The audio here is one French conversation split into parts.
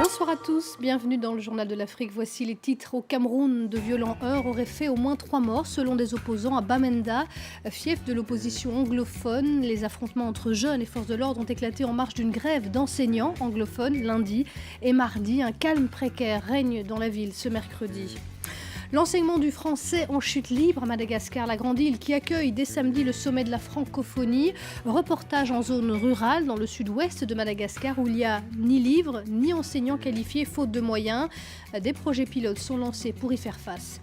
Bonsoir à tous, bienvenue dans le Journal de l'Afrique. Voici les titres. Au Cameroun, de violents heurts auraient fait au moins 3 morts selon des opposants à Bamenda, fief de l'opposition anglophone. Les affrontements entre jeunes et forces de l'ordre ont éclaté en marge d'une grève d'enseignants anglophones lundi et mardi. Un calme précaire règne dans la ville ce mercredi. L'enseignement du français en chute libre à Madagascar, la grande île qui accueille dès samedi le sommet de la francophonie. Reportage en zone rurale dans le sud-ouest de Madagascar où il n'y a ni livres ni enseignants qualifiés faute de moyens. Des projets pilotes sont lancés pour y faire face.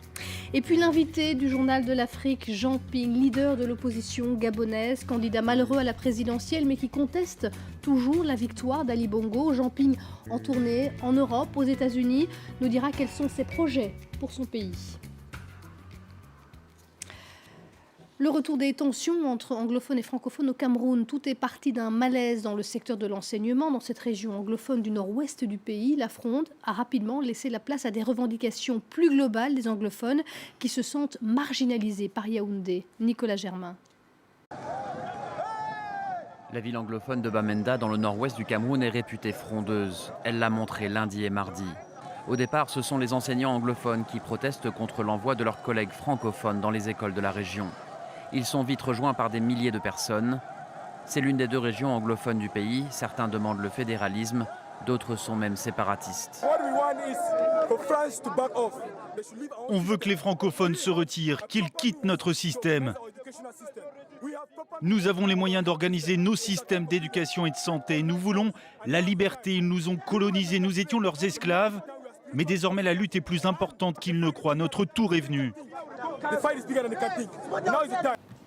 Et puis l'invité du Journal de l'Afrique, Jean Ping, leader de l'opposition gabonaise, candidat malheureux à la présidentielle mais qui conteste toujours la victoire d'Ali Bongo. Jean Ping, en tournée en Europe, aux États-Unis, nous dira quels sont ses projets pour son pays. Le retour des tensions entre anglophones et francophones au Cameroun. Tout est parti d'un malaise dans le secteur de l'enseignement. Dans cette région anglophone du nord-ouest du pays, la fronde a rapidement laissé la place à des revendications plus globales des anglophones qui se sentent marginalisés par Yaoundé. Nicolas Germain. La ville anglophone de Bamenda, dans le nord-ouest du Cameroun, est réputée frondeuse. Elle l'a montré lundi et mardi. Au départ, ce sont les enseignants anglophones qui protestent contre l'envoi de leurs collègues francophones dans les écoles de la région. Ils sont vite rejoints par des milliers de personnes. C'est l'une des 2 régions anglophones du pays. Certains demandent le fédéralisme, d'autres sont même séparatistes. On veut que les francophones se retirent, qu'ils quittent notre système. Nous avons les moyens d'organiser nos systèmes d'éducation et de santé. Nous voulons la liberté. Ils nous ont colonisés, nous étions leurs esclaves. Mais désormais, la lutte est plus importante qu'ils ne croient. Notre tour est venu.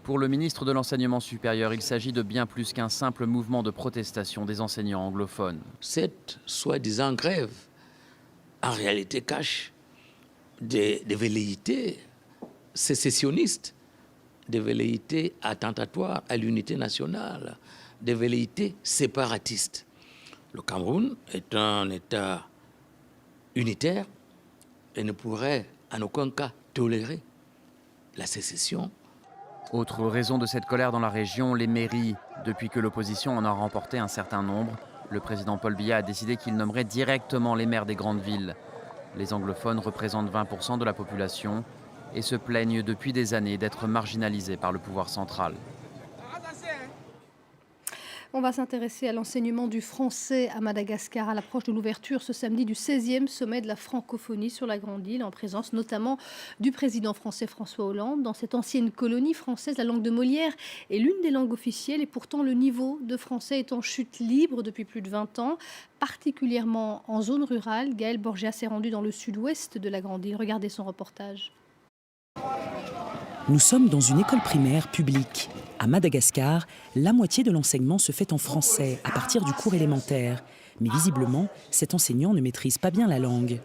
Pour le ministre de l'Enseignement supérieur, il s'agit de bien plus qu'un simple mouvement de protestation des enseignants anglophones. Cette soi-disant grève, en réalité, cache des velléités sécessionnistes, des velléités attentatoires à l'unité nationale, des velléités séparatistes. Le Cameroun est un État unitaire et ne pourrait en aucun cas tolérer la sécession. Autre raison de cette colère dans la région, les mairies. Depuis que l'opposition en a remporté un certain nombre, le président Paul Biya a décidé qu'il nommerait directement les maires des grandes villes. Les anglophones représentent 20% de la population et se plaignent depuis des années d'être marginalisés par le pouvoir central. On va s'intéresser à l'enseignement du français à Madagascar à l'approche de l'ouverture ce samedi du 16e sommet de la francophonie sur la grande île, en présence notamment du président français François Hollande. Dans cette ancienne colonie française, la langue de Molière est l'une des langues officielles et pourtant le niveau de français est en chute libre depuis plus de 20 ans, particulièrement en zone rurale. Gaël Borgia s'est rendu dans le sud-ouest de la grande île. Regardez son reportage. Nous sommes dans une école primaire publique. À Madagascar, la moitié de l'enseignement se fait en français à partir du cours élémentaire. Mais visiblement, cet enseignant ne maîtrise pas bien la langue.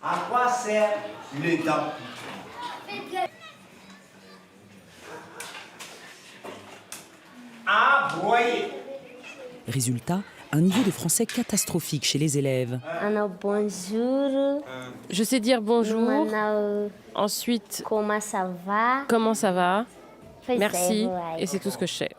À quoi sert le dent? À broyer. Résultat, un niveau de français catastrophique chez les élèves. Bonjour. Je sais dire bonjour. Ensuite, Comment ça va? comment ça va? Merci. Et c'est tout ce que je sais.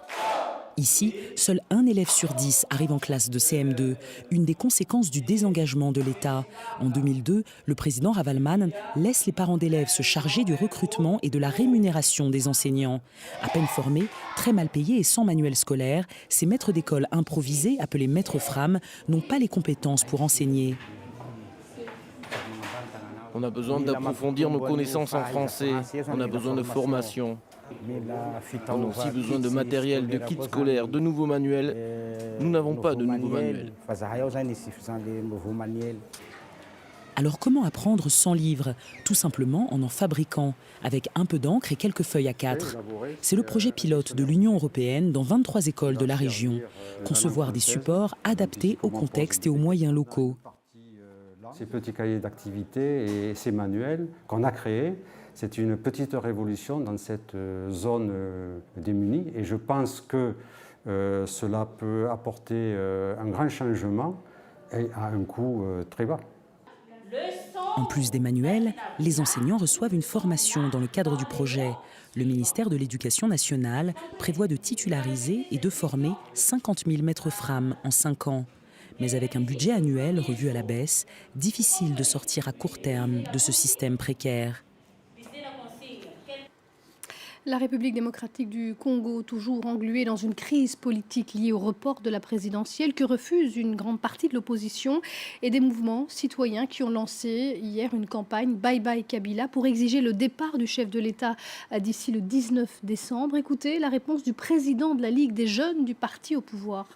Ici, seul un élève sur 10 arrive en classe de CM2, une des conséquences du désengagement de l'État. En 2002, le président Ravaloman laisse les parents d'élèves se charger du recrutement et de la rémunération des enseignants. À peine formés, très mal payés et sans manuel scolaire, ces maîtres d'école improvisés, appelés maîtres Fram, n'ont pas les compétences pour enseigner. On a besoin d'approfondir nos connaissances en français. On a besoin de formation. On a aussi besoin de matériel, de kits scolaires, de nouveaux manuels. Nous n'avons pas de nouveaux manuels. Alors comment apprendre sans livre? Tout simplement en fabriquant, avec un peu d'encre et quelques feuilles A4. C'est le projet pilote de l'Union européenne dans 23 écoles de la région. Concevoir des supports adaptés au contexte et aux moyens locaux. Ces petits cahiers d'activité et ces manuels qu'on a créés, c'est une petite révolution dans cette zone démunie et je pense que cela peut apporter un grand changement et à un coût très bas. En plus des manuels, les enseignants reçoivent une formation dans le cadre du projet. Le ministère de l'Éducation nationale prévoit de titulariser et de former 50 000 maîtres Fram en 5 ans. Mais avec un budget annuel revu à la baisse, difficile de sortir à court terme de ce système précaire. La République démocratique du Congo, toujours engluée dans une crise politique liée au report de la présidentielle que refuse une grande partie de l'opposition et des mouvements citoyens qui ont lancé hier une campagne Bye Bye Kabila pour exiger le départ du chef de l'État d'ici le 19 décembre. Écoutez la réponse du président de la Ligue des jeunes du parti au pouvoir.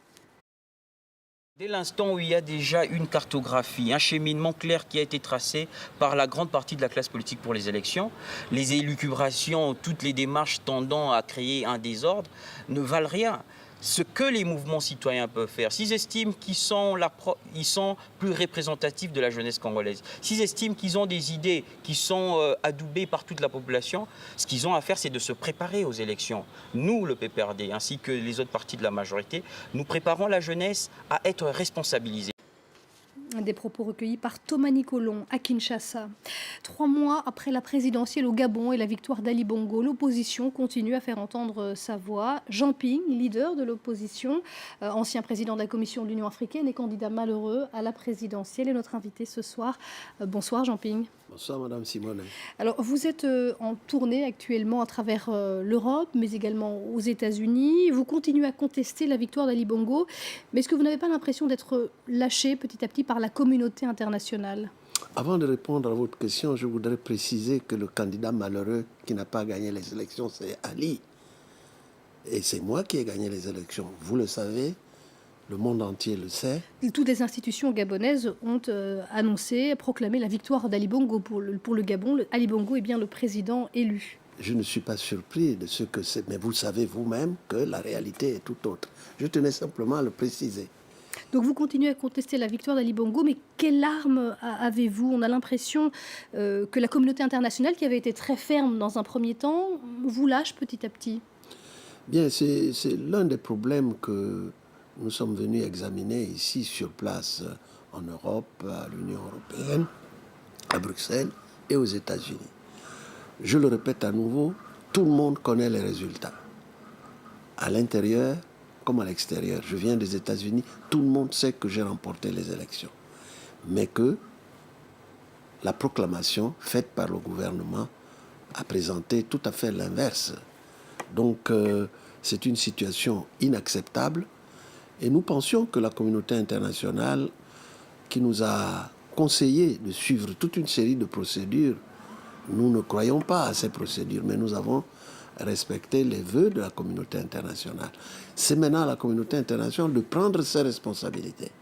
Dès l'instant où il y a déjà une cartographie, un cheminement clair qui a été tracé par la grande partie de la classe politique pour les élections, les élucubrations, toutes les démarches tendant à créer un désordre ne valent rien. Ce que les mouvements citoyens peuvent faire, s'ils estiment qu'ils sont, plus représentatifs de la jeunesse congolaise, s'ils estiment qu'ils ont des idées qui sont adoubées par toute la population, ce qu'ils ont à faire, c'est de se préparer aux élections. Nous, le PPRD, ainsi que les autres partis de la majorité, nous préparons la jeunesse à être responsabilisée. Des propos recueillis par Thomas Nicolon à Kinshasa. 3 mois après la présidentielle au Gabon et la victoire d'Ali Bongo, l'opposition continue à faire entendre sa voix. Jean Ping, leader de l'opposition, ancien président de la Commission de l'Union africaine et candidat malheureux à la présidentielle, est notre invité ce soir. Bonsoir Jean Ping. Bonsoir Madame Simone. Alors vous êtes en tournée actuellement à travers l'Europe, mais également aux États-Unis. Vous continuez à contester la victoire d'Ali Bongo, mais est-ce que vous n'avez pas l'impression d'être lâché petit à petit par la communauté internationale? Avant de répondre à votre question, je voudrais préciser que le candidat malheureux qui n'a pas gagné les élections, c'est Ali. Et c'est moi qui ai gagné les élections. Vous le savez, le monde entier le sait. Toutes les institutions gabonaises ont annoncé, proclamé la victoire d'Ali Bongo pour le Gabon. Ali Bongo est bien le président élu. Je ne suis pas surpris de ce que c'est, mais vous savez vous-même que la réalité est tout autre. Je tenais simplement à le préciser. Donc vous continuez à contester la victoire d'Ali Bongo, mais quelle arme avez-vous? On a l'impression que la communauté internationale, qui avait été très ferme dans un premier temps, vous lâche petit à petit. Bien, c'est l'un des problèmes que nous sommes venus examiner ici sur place en Europe, à l'Union européenne, à Bruxelles et aux États-Unis. Je le répète à nouveau, tout le monde connaît les résultats. À l'intérieur comme à l'extérieur. Je viens des États-Unis, tout le monde sait que j'ai remporté les élections. Mais que la proclamation faite par le gouvernement a présenté tout à fait l'inverse. Donc c'est une situation inacceptable et nous pensions que la communauté internationale qui nous a conseillé de suivre toute une série de procédures, nous ne croyons pas à ces procédures, mais nous avons respecté les vœux de la communauté internationale. C'est maintenant à la communauté internationale de prendre ses responsabilités.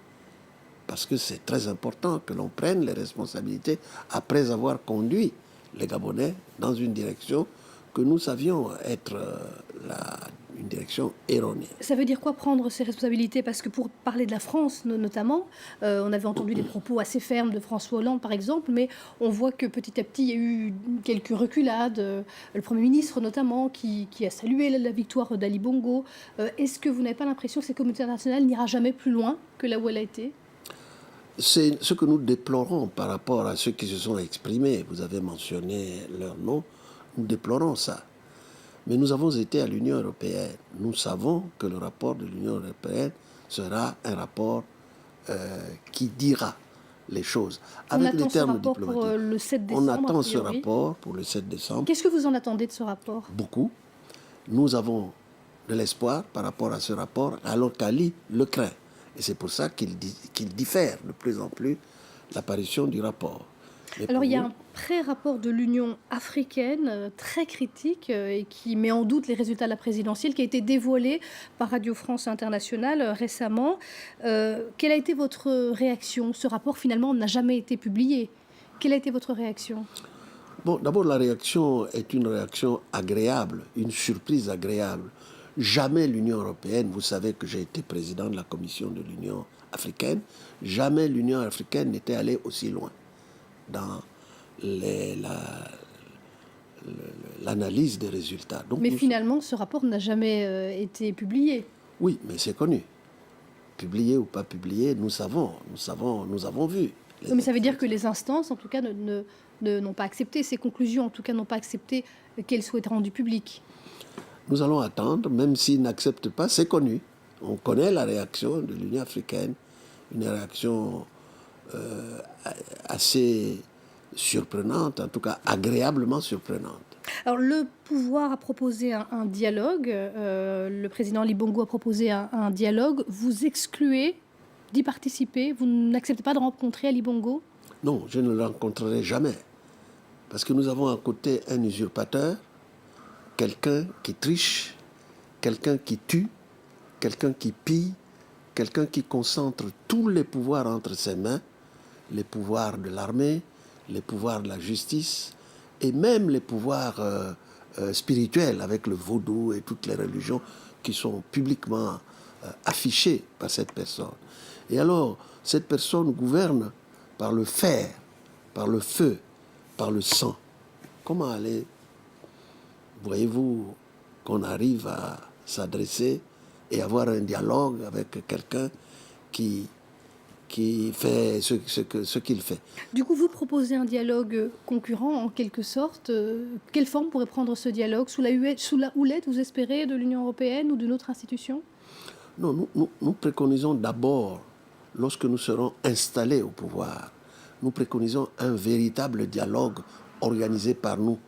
Parce que c'est très important que l'on prenne les responsabilités après avoir conduit les Gabonais dans une direction que nous savions être une direction erronée. Ça veut dire quoi prendre ses responsabilités? Parce que pour parler de la France notamment, on avait entendu des propos assez fermes de François Hollande par exemple, mais on voit que petit à petit il y a eu quelques reculades, le Premier ministre notamment qui a salué la victoire d'Ali Bongo. Est-ce que vous n'avez pas l'impression que cette communauté internationale n'ira jamais plus loin que là où elle a été? C'est ce que nous déplorons par rapport à ceux qui se sont exprimés. Vous avez mentionné leur nom, nous déplorons ça. Mais nous avons été à l'Union européenne. Nous savons que le rapport de l'Union européenne sera un rapport qui dira les choses. Avec des termes diplomatiques. Pour le 7 décembre, on attend ce rapport pour le 7 décembre. Qu'est-ce que vous en attendez de ce rapport? Beaucoup. Nous avons de l'espoir par rapport à ce rapport, alors qu'Ali le craint. Et c'est pour ça qu'il diffère de plus en plus l'apparition du rapport. Alors il y a un pré-rapport de l'Union africaine très critique et qui met en doute les résultats de la présidentielle qui a été dévoilé par Radio France Internationale récemment. Quelle a été votre réaction? Ce rapport finalement n'a jamais été publié. Quelle a été votre réaction? Bon, d'abord la réaction est une réaction agréable, une surprise agréable. Jamais l'Union européenne, vous savez que j'ai été président de la Commission de l'Union africaine, jamais l'Union africaine n'était allée aussi loin dans l'analyse des résultats. Donc mais finalement, ce rapport n'a jamais été publié. Oui, mais c'est connu. Publié ou pas publié, nous avons vu. Mais ça veut dire que les instances, en tout cas, n'ont pas accepté ces conclusions, en tout cas n'ont pas accepté qu'elles soient rendues publiques. Nous allons attendre, même s'ils n'acceptent pas, c'est connu. On connaît la réaction de l'Union africaine une réaction assez surprenante, en tout cas agréablement surprenante. Alors le pouvoir a proposé un dialogue, le président Ali Bongo a proposé un dialogue. Vous excluez d'y participer? Vous n'acceptez pas de rencontrer Ali Bongo? Non, je ne le rencontrerai jamais. Parce que nous avons à côté un usurpateur, quelqu'un qui triche, quelqu'un qui tue, quelqu'un qui pille, quelqu'un qui concentre tous les pouvoirs entre ses mains, les pouvoirs de l'armée, les pouvoirs de la justice et même les pouvoirs spirituels avec le vaudou et toutes les religions qui sont publiquement affichées par cette personne. Et alors, cette personne gouverne par le fer, par le feu, par le sang. Comment aller, voyez-vous, qu'on arrive à s'adresser et avoir un dialogue avec quelqu'un qui fait ce qu'il fait. Du coup, vous proposez un dialogue concurrent, en quelque sorte. Quelle forme pourrait prendre ce dialogue? Sous la houlette, vous espérez, de l'Union européenne ou d'une autre institution? Non, nous préconisons d'abord, lorsque nous serons installés au pouvoir, nous préconisons un véritable dialogue organisé par nous,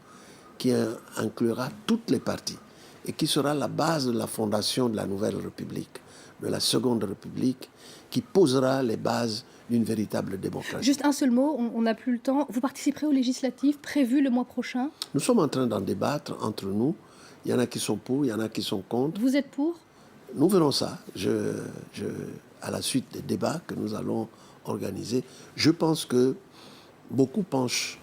qui inclura toutes les parties et qui sera la base de la fondation de la Nouvelle République, de la Seconde République, qui posera les bases d'une véritable démocratie. Juste un seul mot, on n'a plus le temps. Vous participerez aux législatives prévues le mois prochain? Nous sommes en train d'en débattre entre nous. Il y en a qui sont pour, il y en a qui sont contre. Vous êtes pour? Nous verrons ça. À la suite des débats que nous allons organiser, je pense que beaucoup penchent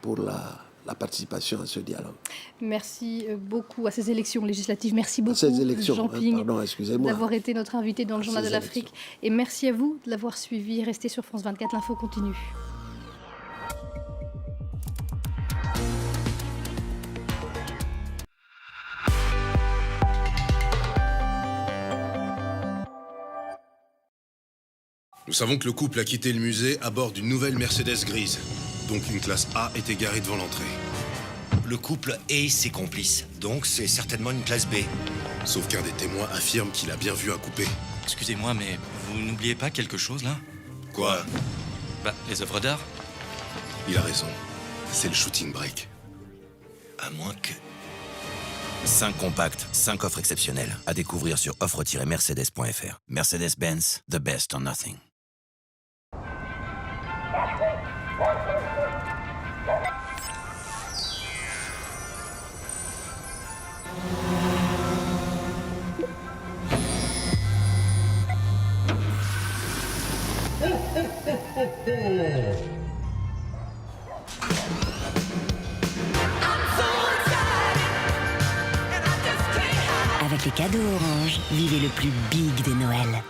pour la participation à ce dialogue. Merci beaucoup à ces élections législatives. Merci beaucoup, Jean Ping, excusez-moi, d'avoir été notre invité dans le Journal de l'Afrique. Et merci à vous de l'avoir suivi. Restez sur France 24, l'info continue. Nous savons que le couple a quitté le musée à bord d'une nouvelle Mercedes grise. Donc une classe A est égarée devant l'entrée. Le couple et ses complices. Donc c'est certainement une classe B. Sauf qu'un des témoins affirme qu'il a bien vu un coupé. Excusez-moi, mais vous n'oubliez pas quelque chose, là? Quoi? Les œuvres d'art. Il a raison. C'est le shooting break. À moins que... 5 compacts, 5 offres exceptionnelles. À découvrir sur offre-mercedes.fr. Mercedes-Benz, the best or nothing. Avec les cadeaux Orange, vivez le plus big des Noëls.